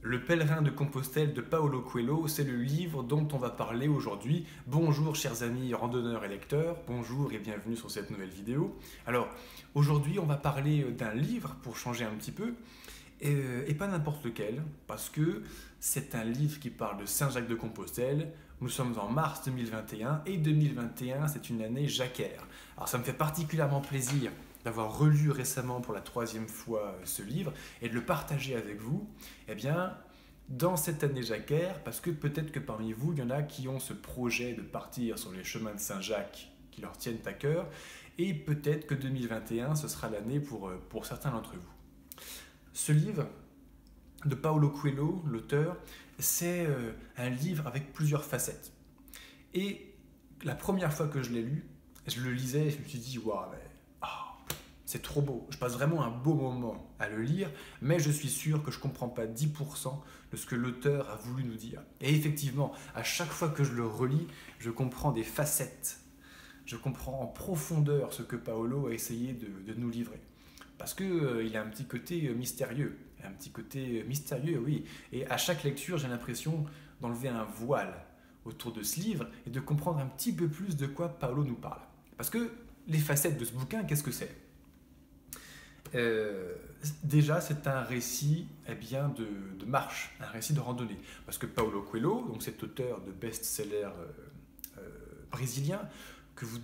Le pèlerin de Compostelle de Paulo Coelho, c'est le livre dont on va parler aujourd'hui. Bonjour chers amis randonneurs et lecteurs, bonjour et bienvenue sur cette nouvelle vidéo. Alors aujourd'hui on va parler d'un livre pour changer un petit peu, et pas n'importe lequel, parce que c'est un livre qui parle de Saint-Jacques de Compostelle. Nous sommes en mars 2021 et 2021 c'est une année jacquaire. Alors ça me fait particulièrement plaisir d'avoir relu récemment pour la troisième fois ce livre et de le partager avec vous, eh bien, dans cette année jacquaire, parce que peut-être que parmi vous, il y en a qui ont ce projet de partir sur les chemins de Saint-Jacques qui leur tiennent à cœur, et peut-être que 2021, ce sera l'année pour certains d'entre vous. Ce livre de Paulo Coelho, l'auteur, c'est un livre avec plusieurs facettes. Et la première fois que je l'ai lu, je le lisais et je me suis dit, waouh, c'est trop beau, je passe vraiment un beau moment à le lire, mais je suis sûr que je ne comprends pas 10% de ce que l'auteur a voulu nous dire. Et effectivement, à chaque fois que je le relis, je comprends des facettes, je comprends en profondeur ce que Paolo a essayé de nous livrer. Parce qu'il a un petit côté mystérieux, oui. Et à chaque lecture, j'ai l'impression d'enlever un voile autour de ce livre et de comprendre un petit peu plus de quoi Paolo nous parle. Parce que les facettes de ce bouquin, qu'est-ce que c'est ? Déjà, c'est un récit de marche, un récit de randonnée. Parce que Paulo Coelho, donc cet auteur de best-seller brésilien, que vous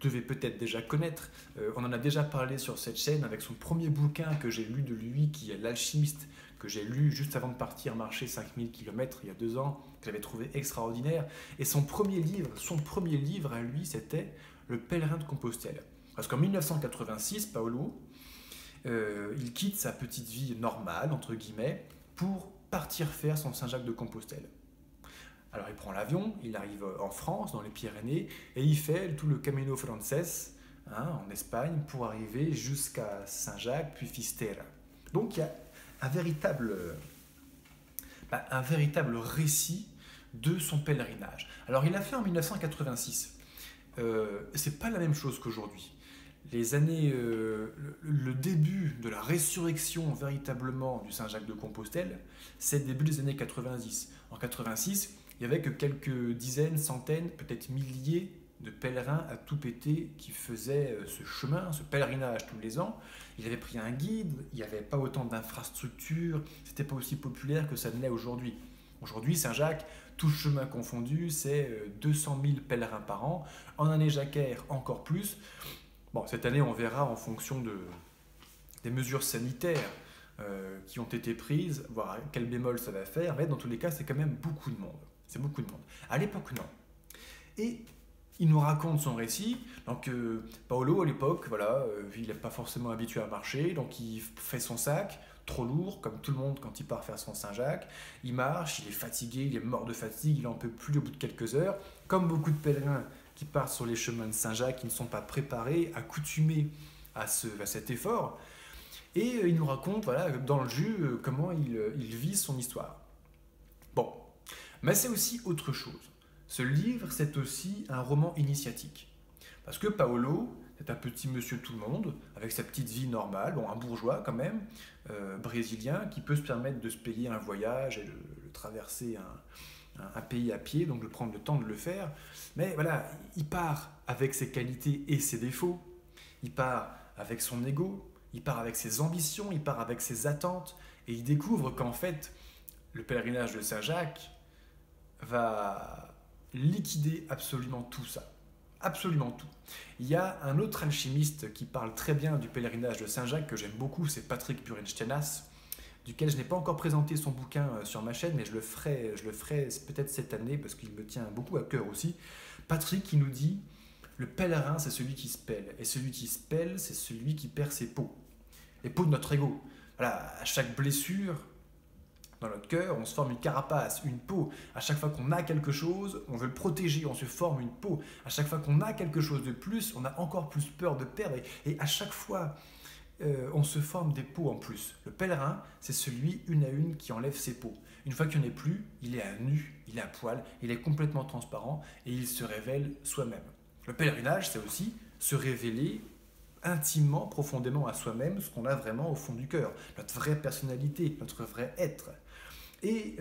devez peut-être déjà connaître, on en a déjà parlé sur cette chaîne avec son premier bouquin que j'ai lu de lui, qui est L'Alchimiste, que j'ai lu juste avant de partir marcher 5000 km il y a 2 ans, que j'avais trouvé extraordinaire. Et son premier livre à lui, c'était Le Pèlerin de Compostelle. Parce qu'en 1986, Paulo, il quitte sa petite vie normale, entre guillemets, pour partir faire son Saint-Jacques de Compostelle. Alors il prend l'avion, il arrive en France, dans les Pyrénées, et il fait tout le Camino Frances, en Espagne, pour arriver jusqu'à Saint-Jacques, puis Fistera. Donc il y a un véritable récit de son pèlerinage. Alors il l'a fait en 1986. C'est pas la même chose qu'aujourd'hui. Les années, le début de la résurrection véritablement du Saint-Jacques de Compostelle, c'est le début des années 90. En 86, il n'y avait que quelques dizaines, centaines, peut-être milliers de pèlerins à tout péter qui faisaient ce chemin, ce pèlerinage tous les ans. Ils avaient pris un guide, il n'y avait pas autant d'infrastructures, c'était pas aussi populaire que ça ne l'est aujourd'hui. Aujourd'hui, Saint-Jacques, tout chemin confondu, c'est 200 000 pèlerins par an. En année jacquaire, encore plus. Bon, cette année, on verra en fonction des mesures sanitaires qui ont été prises, voir quel bémol ça va faire, mais dans tous les cas, c'est quand même beaucoup de monde. C'est beaucoup de monde. À l'époque, non. Et il nous raconte son récit. Donc, Paolo, à l'époque, voilà, il n'est pas forcément habitué à marcher, donc il fait son sac, trop lourd, comme tout le monde quand il part faire son Saint-Jacques. Il marche, il est fatigué, il est mort de fatigue, il n'en peut plus au bout de quelques heures. Comme beaucoup de pèlerins qui partent sur les chemins de Saint-Jacques, qui ne sont pas préparés, accoutumés à cet effort. Et il nous raconte, voilà, dans le jus, comment il vit son histoire. Bon, mais c'est aussi autre chose. Ce livre, c'est aussi un roman initiatique. Parce que Paolo, c'est un petit monsieur tout le monde, avec sa petite vie normale, bon, un bourgeois quand même, brésilien, qui peut se permettre de se payer un voyage et de traverser un pays à pied, donc de prendre le temps de le faire. Mais voilà, il part avec ses qualités et ses défauts, il part avec son ego, il part avec ses ambitions, il part avec ses attentes, et il découvre qu'en fait, le pèlerinage de Saint-Jacques va liquider absolument tout ça. Absolument tout. Il y a un autre alchimiste qui parle très bien du pèlerinage de Saint-Jacques, que j'aime beaucoup, c'est Patrick Burenstenas, duquel je n'ai pas encore présenté son bouquin sur ma chaîne, mais je le ferai peut-être cette année, parce qu'il me tient beaucoup à cœur aussi. Patrick qui nous dit, le pèlerin, c'est celui qui se pèle, et celui qui se pèle, c'est celui qui perd ses peaux. Les peaux de notre ego. Voilà, à chaque blessure, dans notre cœur, on se forme une carapace, une peau. À chaque fois qu'on a quelque chose, on veut le protéger, on se forme une peau. À chaque fois qu'on a quelque chose de plus, on a encore plus peur de perdre. Et à chaque fois, on se forme des peaux en plus. Le pèlerin, c'est celui, une à une, qui enlève ses peaux. Une fois qu'il n'y en a plus, il est à nu, il est à poil, il est complètement transparent et il se révèle soi-même. Le pèlerinage, c'est aussi se révéler intimement, profondément à soi-même, ce qu'on a vraiment au fond du cœur, notre vraie personnalité, notre vrai être. Et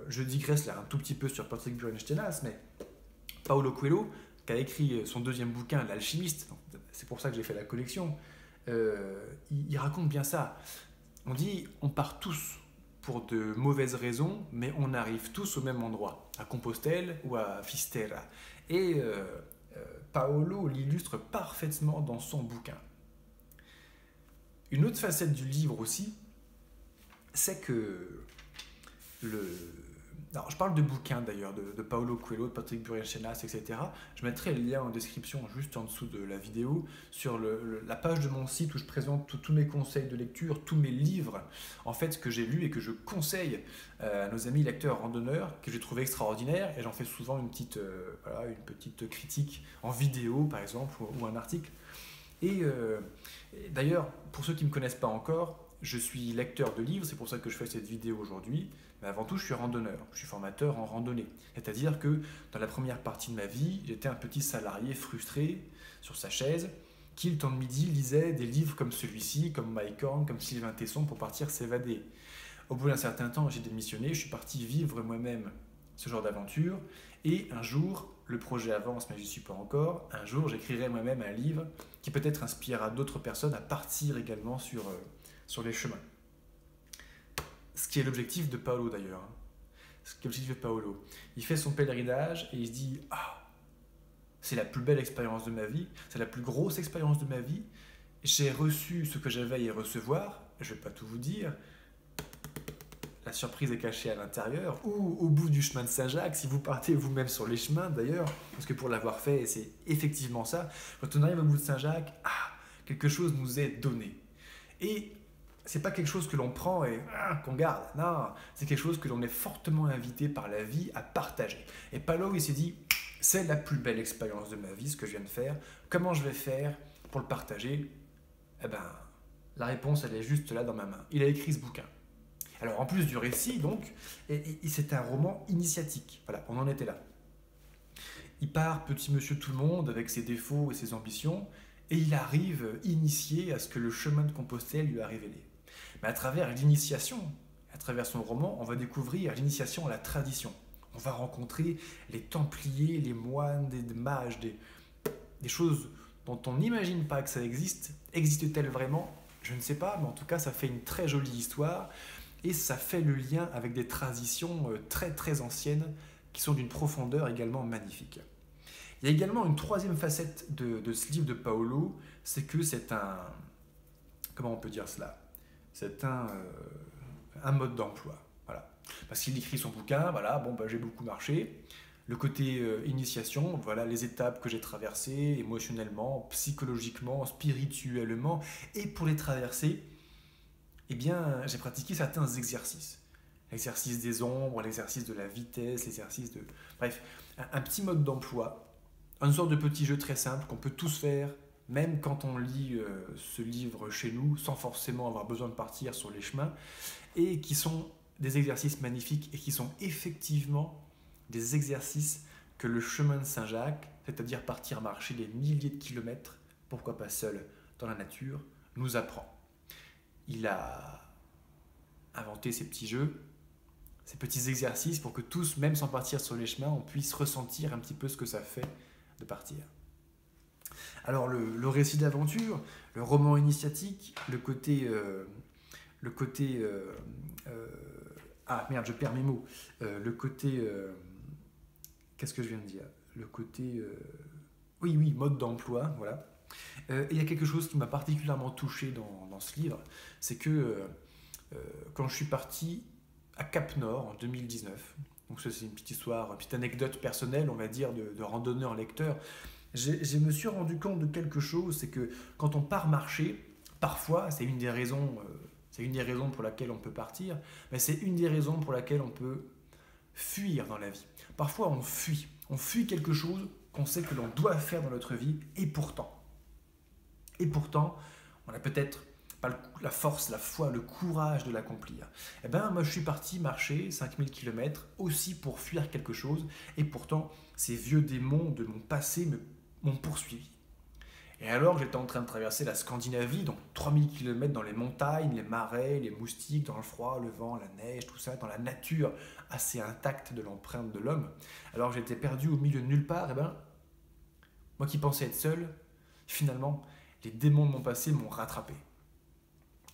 je digresse là un tout petit peu sur Patrick Burienstenas, mais Paulo Coelho, qui a écrit son deuxième bouquin, L'Alchimiste, c'est pour ça que j'ai fait la collection, il raconte bien ça. On dit, on part tous pour de mauvaises raisons, mais on arrive tous au même endroit, à Compostelle ou à Fisterra. Et Paolo l'illustre parfaitement dans son bouquin. Une autre facette du livre aussi, c'est que alors, je parle de bouquins d'ailleurs, de Paulo Coelho, de Patrick Burienstenas, etc. Je mettrai le lien en description juste en dessous de la vidéo sur la page de mon site où je présente tous mes conseils de lecture, tous mes livres en fait que j'ai lus et que je conseille à nos amis lecteurs randonneurs que j'ai trouvé extraordinaires, et j'en fais souvent une petite critique en vidéo par exemple ou un article. Et d'ailleurs, pour ceux qui ne me connaissent pas encore, je suis lecteur de livres, c'est pour ça que je fais cette vidéo aujourd'hui. Mais avant tout, je suis randonneur, je suis formateur en randonnée. C'est-à-dire que dans la première partie de ma vie, j'étais un petit salarié frustré sur sa chaise qui, le temps de midi, lisait des livres comme celui-ci, comme Mike Horn, comme Sylvain Tesson pour partir s'évader. Au bout d'un certain temps, j'ai démissionné, je suis parti vivre moi-même ce genre d'aventure. Et un jour, le projet avance, mais je n'y suis pas encore, un jour, j'écrirai moi-même un livre qui peut-être inspirera d'autres personnes à partir également sur les chemins. Ce qui est l'objectif de Paolo d'ailleurs. Ce qui est l'objectif de Paolo. Il fait son pèlerinage et il se dit « Ah, c'est la plus belle expérience de ma vie, c'est la plus grosse expérience de ma vie. J'ai reçu ce que j'avais à y recevoir, je ne vais pas tout vous dire. La surprise est cachée à l'intérieur ou au bout du chemin de Saint-Jacques, si vous partez vous-même sur les chemins d'ailleurs, parce que pour l'avoir fait, c'est effectivement ça. Quand on arrive au bout de Saint-Jacques, quelque chose nous est donné. Et c'est pas quelque chose que l'on prend et qu'on garde. Non, c'est quelque chose que l'on est fortement invité par la vie à partager. Et Paolo, il s'est dit, c'est la plus belle expérience de ma vie, ce que je viens de faire. Comment je vais faire pour le partager? Eh ben, la réponse, elle est juste là dans ma main. Il a écrit ce bouquin. Alors, en plus du récit, donc, c'est un roman initiatique. Voilà, on en était là. Il part, petit monsieur tout le monde, avec ses défauts et ses ambitions, et il arrive initié à ce que le chemin de Compostelle lui a révélé. Mais à travers l'initiation, à travers son roman, on va découvrir l'initiation à la tradition. On va rencontrer les Templiers, les moines, des mages, des choses dont on n'imagine pas que ça existe. Existe-t-elle vraiment? Je ne sais pas, mais en tout cas, ça fait une très jolie histoire et ça fait le lien avec des traditions très très anciennes qui sont d'une profondeur également magnifique. Il y a également une troisième facette de ce livre de Paolo, c'est que c'est un... Comment on peut dire cela? C'est un mode d'emploi. Voilà. Parce qu'il écrit son bouquin, voilà, j'ai beaucoup marché. Le côté initiation, voilà les étapes que j'ai traversées émotionnellement, psychologiquement, spirituellement. Et pour les traverser, eh bien, j'ai pratiqué certains exercices. L'exercice des ombres, l'exercice de la vitesse, l'exercice de... Bref, un petit mode d'emploi, une sorte de petit jeu très simple qu'on peut tous faire, même quand on lit ce livre chez nous, sans forcément avoir besoin de partir sur les chemins, et qui sont des exercices magnifiques et qui sont effectivement des exercices que le chemin de Saint-Jacques, c'est-à-dire partir marcher des milliers de kilomètres, pourquoi pas seul dans la nature, nous apprend. Il a inventé ces petits jeux, ces petits exercices pour que tous, même sans partir sur les chemins, on puisse ressentir un petit peu ce que ça fait de partir. Alors le récit d'aventure, le roman initiatique, le côté je perds mes mots. Le côté qu'est-ce que je viens de dire? Le côté mode d'emploi, voilà. Et il y a quelque chose qui m'a particulièrement touché dans ce livre, c'est que quand je suis parti à Cap-Nord en 2019, donc ça c'est une petite histoire, une petite anecdote personnelle, on va dire, de randonneur-lecteur, je me suis rendu compte de quelque chose, c'est que quand on part marcher, parfois, c'est une des raisons pour laquelle on peut partir, mais c'est une des raisons pour laquelle on peut fuir dans la vie. Parfois, on fuit quelque chose qu'on sait que l'on doit faire dans notre vie, et pourtant, on n'a peut-être pas la force, la foi, le courage de l'accomplir. Eh bien, moi, je suis parti marcher 5000 km aussi pour fuir quelque chose, et pourtant, ces vieux démons de mon passé m'ont poursuivi. Et alors que j'étais en train de traverser la Scandinavie, donc 3000 km dans les montagnes, les marais, les moustiques, dans le froid, le vent, la neige, tout ça, dans la nature assez intacte de l'empreinte de l'homme, alors que j'étais perdu au milieu de nulle part, et ben, moi qui pensais être seul, finalement, les démons de mon passé m'ont rattrapé.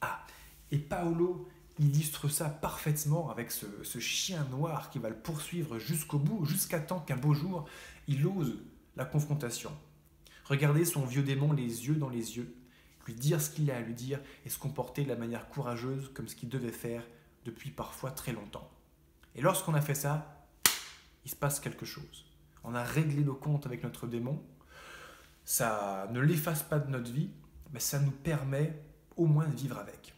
Ah, et Paolo illustre ça parfaitement avec ce chien noir qui va le poursuivre jusqu'au bout, jusqu'à temps qu'un beau jour, il ose la confrontation. Regarder son vieux démon les yeux dans les yeux, lui dire ce qu'il a à lui dire et se comporter de la manière courageuse comme ce qu'il devait faire depuis parfois très longtemps. Et lorsqu'on a fait ça, il se passe quelque chose. On a réglé nos comptes avec notre démon, ça ne l'efface pas de notre vie, mais ça nous permet au moins de vivre avec.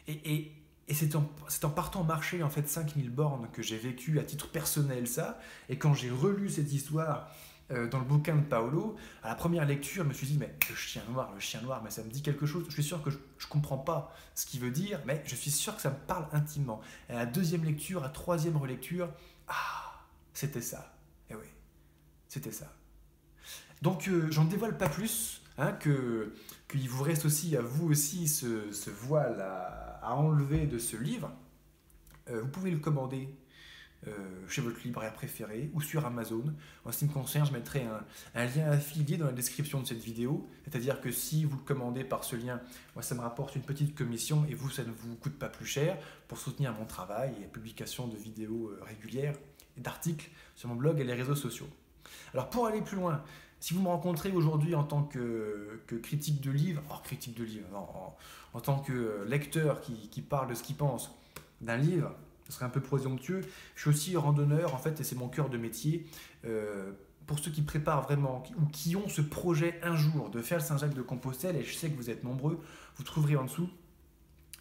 Et c'est en partant marcher en fait 5000 bornes que j'ai vécu à titre personnel ça, et quand j'ai relu cette histoire dans le bouquin de Paolo, à la première lecture, je me suis dit, mais le chien noir, mais ça me dit quelque chose. Je suis sûr que je ne comprends pas ce qu'il veut dire, mais je suis sûr que ça me parle intimement. Et à la deuxième lecture, à la troisième relecture, ah, c'était ça. Eh oui, c'était ça. Donc, j'en dévoile pas plus, hein, qu'il vous reste aussi à vous aussi ce voile à enlever de ce livre. Vous pouvez le commander chez votre libraire préféré ou sur Amazon. En ce qui me concerne, je mettrai un lien affilié dans la description de cette vidéo. C'est-à-dire que si vous le commandez par ce lien, moi, ça me rapporte une petite commission et vous, ça ne vous coûte pas plus cher pour soutenir mon travail et la publication de vidéos régulières et d'articles sur mon blog et les réseaux sociaux. Alors pour aller plus loin, si vous me rencontrez aujourd'hui en tant que critique de livre, non, en tant que lecteur qui parle de ce qu'il pense d'un livre, ce serait un peu présomptueux. Je suis aussi randonneur en fait et c'est mon cœur de métier. Pour ceux qui préparent vraiment ou qui ont ce projet un jour de faire le Saint-Jacques-de-Compostelle, et je sais que vous êtes nombreux, vous trouverez en dessous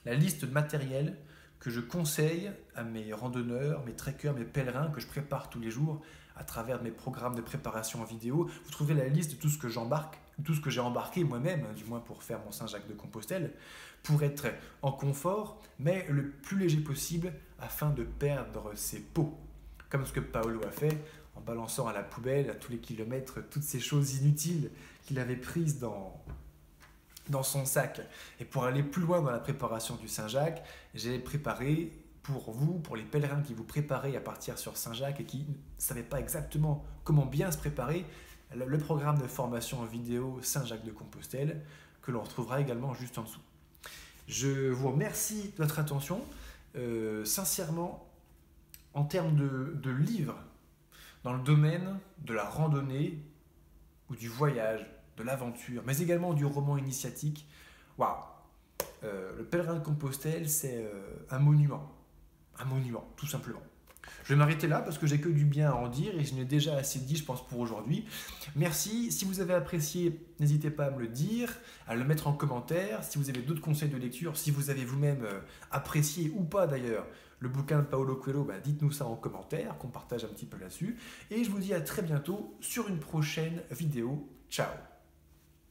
la liste de matériel que je conseille à mes randonneurs, mes trekkers, mes pèlerins que je prépare tous les jours à travers mes programmes de préparation en vidéo. Vous trouverez la liste de tout ce que j'embarque, tout ce que j'ai embarqué moi-même, du moins pour faire mon Saint-Jacques-de-Compostelle, pour être en confort, mais le plus léger possible afin de perdre ses peaux. Comme ce que Paolo a fait en balançant à la poubelle à tous les kilomètres toutes ces choses inutiles qu'il avait prises dans son sac. Et pour aller plus loin dans la préparation du Saint-Jacques, j'ai préparé pour vous, pour les pèlerins qui vous préparez à partir sur Saint-Jacques et qui ne savaient pas exactement comment bien se préparer, le programme de formation en vidéo Saint-Jacques-de-Compostelle que l'on retrouvera également juste en dessous. Je vous remercie de votre attention. Sincèrement, en termes de livres, dans le domaine de la randonnée ou du voyage, de l'aventure, mais également du roman initiatique, waouh, le pèlerin de Compostelle, c'est un monument, tout simplement. Je vais m'arrêter là parce que j'ai que du bien à en dire et je n'ai déjà assez dit, je pense, pour aujourd'hui. Merci. Si vous avez apprécié, n'hésitez pas à me le dire, à le mettre en commentaire. Si vous avez d'autres conseils de lecture, si vous avez vous-même apprécié ou pas d'ailleurs le bouquin de Paolo Coelho, dites-nous ça en commentaire, qu'on partage un petit peu là-dessus. Et je vous dis à très bientôt sur une prochaine vidéo. Ciao!